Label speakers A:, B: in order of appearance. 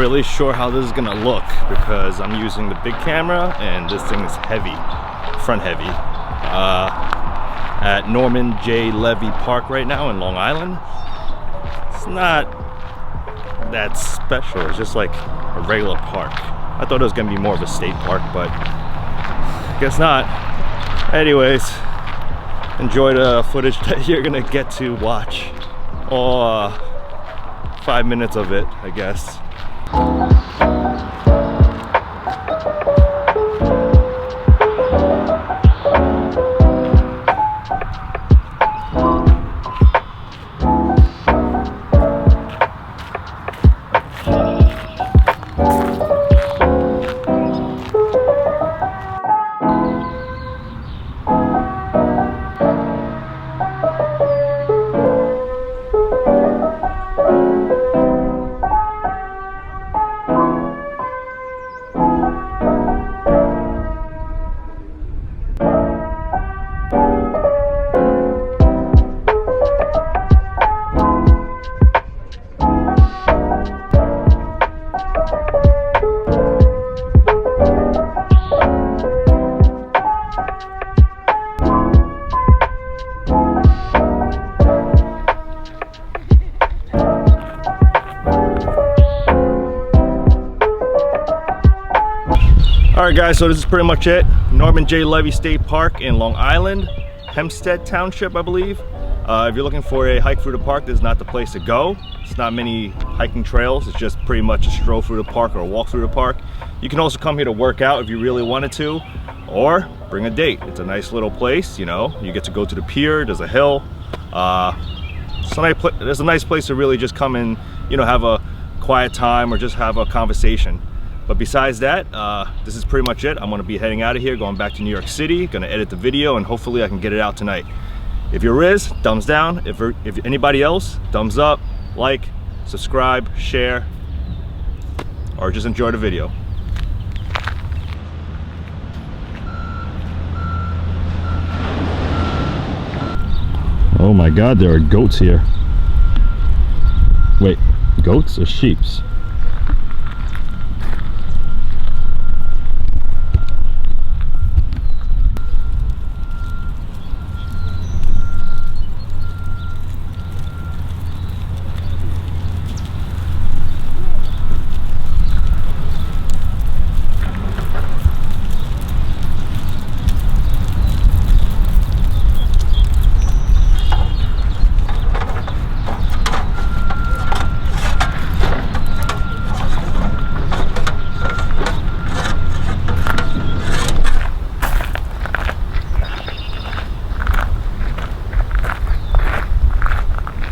A: really sure how this is gonna look because I'm using the big camera and this thing is heavy, front heavy. At Norman J. Levy Park right now in Long Island. It's not that special, it's just like a regular park. I thought it was gonna be more of a state park, but guess not. Anyways, enjoy the footage that you're gonna get to watch. All 5 minutes of it, I guess. Alright guys, so this is pretty much it. Norman J. Levy State Park in Long Island, Hempstead Township, I believe. If you're looking for a hike through the park, this is not the place to go. It's not many hiking trails. It's just pretty much a stroll through the park or a walk through the park. You can also come here to work out if you really wanted to, or bring a date. It's a nice little place, you know. You get to go to the pier, there's a hill. There's a nice place to really just come and, you know, have a quiet time or just have a conversation. But besides that, this is pretty much it. I'm gonna be heading out of here, going back to New York City, gonna edit the video, and hopefully I can get it out tonight. If you're Riz, thumbs down. If anybody else, thumbs up, like, subscribe, share, or just enjoy the video. Oh my God, there are goats here. Wait, goats or sheeps?